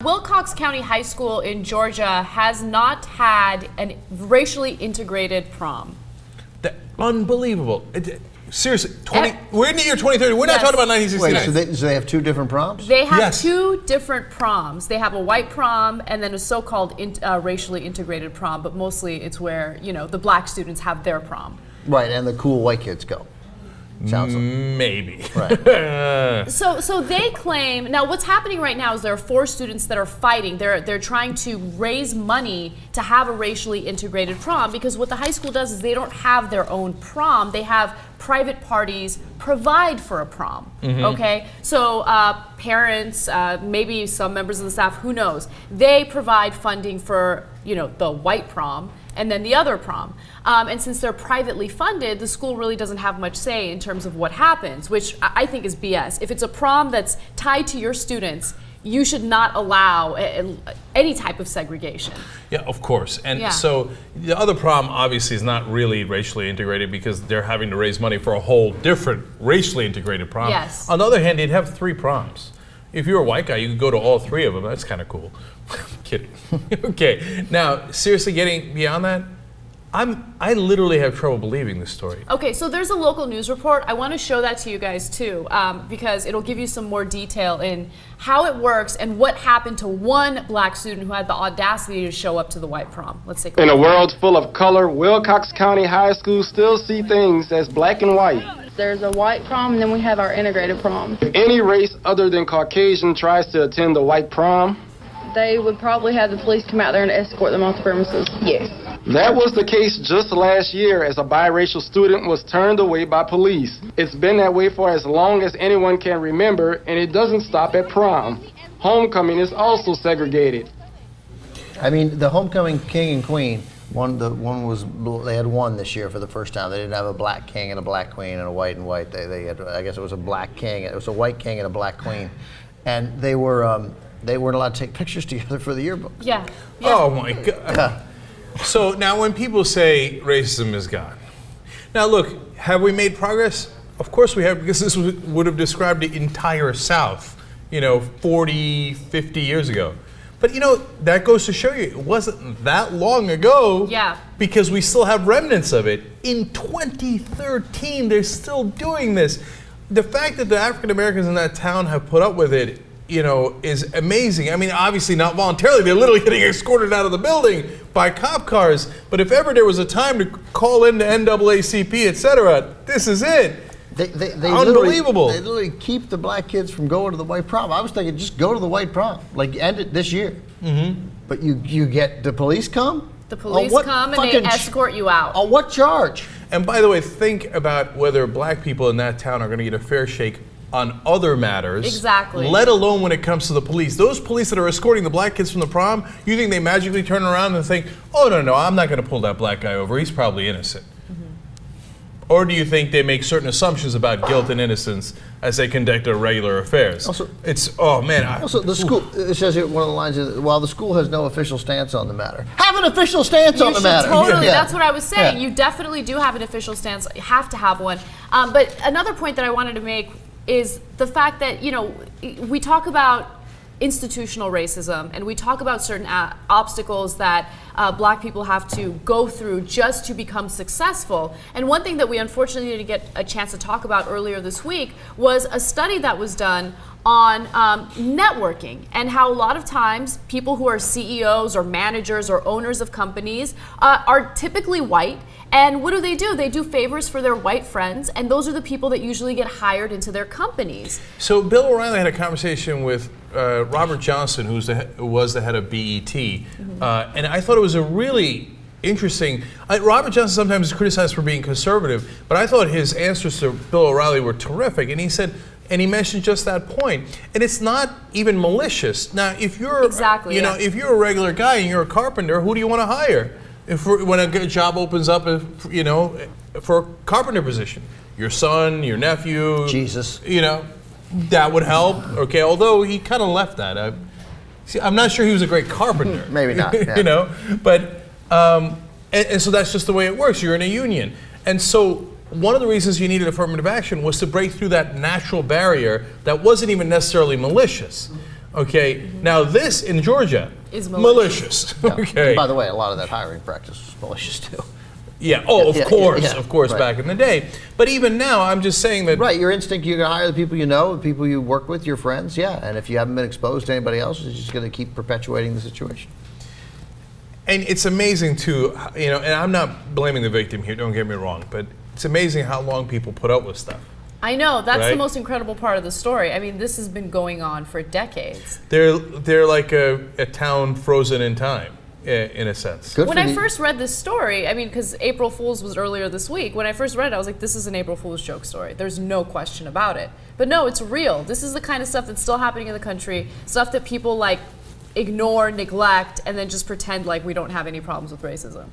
Wilcox County High School in Georgia has not had a racially integrated prom. Unbelievable. Seriously, we're in the year 2030. We're not talking about 1969. Wait, so they have two different proms? They have two different proms. They have a white prom and then a so-called racially integrated prom, but mostly it's where, the black students have their prom. Right, and the cool white kids go. Sounds like. Maybe. Right. So they claim, now what's happening right now is there are 4 students that are fighting. They're trying to raise money to have a racially integrated prom, because what the high school does is they don't have their own prom. They have private parties provide for a prom, okay? So parents, maybe some members of the staff, who knows, they provide funding for, the white prom and then the other prom. And since they're privately funded, the school really doesn't have much say in terms of what happens, which I think is BS. If it's a prom that's tied to your students, you should not allow any type of segregation. Yeah, of course. And so the other prom obviously is not really racially integrated because they're having to raise money for a whole different racially integrated prom. Yes. On the other hand, you'd have 3 proms. If you're a white guy, you could go to all 3 of them. That's kind of cool. Kidding. Okay. Now, seriously, getting beyond that, I literally have trouble believing this story. Okay, so there's a local news report. I want to show that to you guys too, because it'll give you some more detail in how it works and what happened to one black student who had the audacity to show up to the white prom. Let's take a look. In a world full of color, Wilcox County High School still see things as black and white. There's a white prom, and then we have our integrated prom. If any race other than Caucasian tries to attend the white prom, they would probably have the police come out there and escort them off the premises. Yes. That was the case just last year as a biracial student was turned away by police. It's been that way for as long as anyone can remember, and it doesn't stop at prom. Homecoming is also segregated. I mean, the homecoming king and queen, they had one this year for the first time. They didn't have a black king and a black queen and a white and white. They had, I guess it was a black king. It was a white king and a black queen, and they weren't allowed to take pictures together for the yearbooks. Yeah. Oh my God. So now when people say racism is gone, now look, have we made progress? Of course we have, because this would have described the entire South, 40, 50 years ago. But that goes to show you, it wasn't that long ago. Yeah. Because we still have remnants of it. In 2013, they're still doing this. The fact that the African Americans in that town have put up with it, is amazing. I mean, obviously not voluntarily. They're literally getting escorted out of the building by cop cars. But if ever there was a time to call in the NAACP, etc., this is it. They Unbelievable. They literally keep the black kids from going to the white prom. I was thinking, just go to the white prom, end it this year. But you get the police come. The police come and they escort you out. On what charge? And by the way, think about whether black people in that town are going to get a fair shake on other matters. Exactly. Let alone when it comes to the police. Those police that are escorting the black kids from the prom, you think they magically turn around and think, oh, no, I'm not going to pull that black guy over. He's probably innocent. Or do you think they make certain assumptions about guilt and innocence as they conduct their regular affairs? Also, the school, it says here, one of the lines is, while the school has no official stance on the matter. Have an official stance on the matter. Totally, that's what I was saying. You definitely do have an official stance. You have to have one. But another point that I wanted to make is the fact that, we talk about institutional racism and we talk about certain obstacles that black people have to go through just to become successful. And one thing that we unfortunately didn't get a chance to talk about earlier this week was a study that was done on networking and how a lot of times people who are CEOs or managers or owners of companies are typically white. And what do? They do favors for their white friends, and those are the people that usually get hired into their companies. So Bill O'Reilly had a conversation with Robert Johnson, who was the head of BET, and I thought it was a really interesting. Robert Johnson sometimes is criticized for being conservative, but I thought his answers to Bill O'Reilly were terrific, and he said, and he mentioned just that point, and it's not even malicious. Now, if you're if you're a regular guy and you're a carpenter, who do you want to hire? When a job opens up, for a carpenter position, your son, your nephew, Jesus, that would help. Okay, although he kind of left that. I'm not sure he was a great carpenter. Maybe not. Yeah. But and so that's just the way it works. You're in a union, and so one of the reasons you needed affirmative action was to break through that natural barrier that wasn't even necessarily malicious. Okay, now this in Georgia Is malicious. Okay. And by the way, a lot of that hiring practice was malicious too. Yeah. Oh, Yeah, of course, right. back in the day. But even now, I'm just saying that. Right, your instinct, you're going to hire the people you know, the people you work with, your friends, yeah. And if you haven't been exposed to anybody else, it's just going to keep perpetuating the situation. And it's amazing too, you know. And I'm not blaming the victim here. Don't get me wrong, but it's amazing how long people put up with stuff. I know, that's the Right? most incredible part of the story. I mean, this has been going on for decades. They're like a town frozen in time, in a sense. Good When for I the- first read this story, I mean, because April Fool's was earlier this week, when I first read it, I was like, this is an April Fool's joke story. There's no question about it. But no, it's real. This is the kind of stuff that's still happening in the country, stuff that people like ignore, neglect, and then just pretend like we don't have any problems with racism.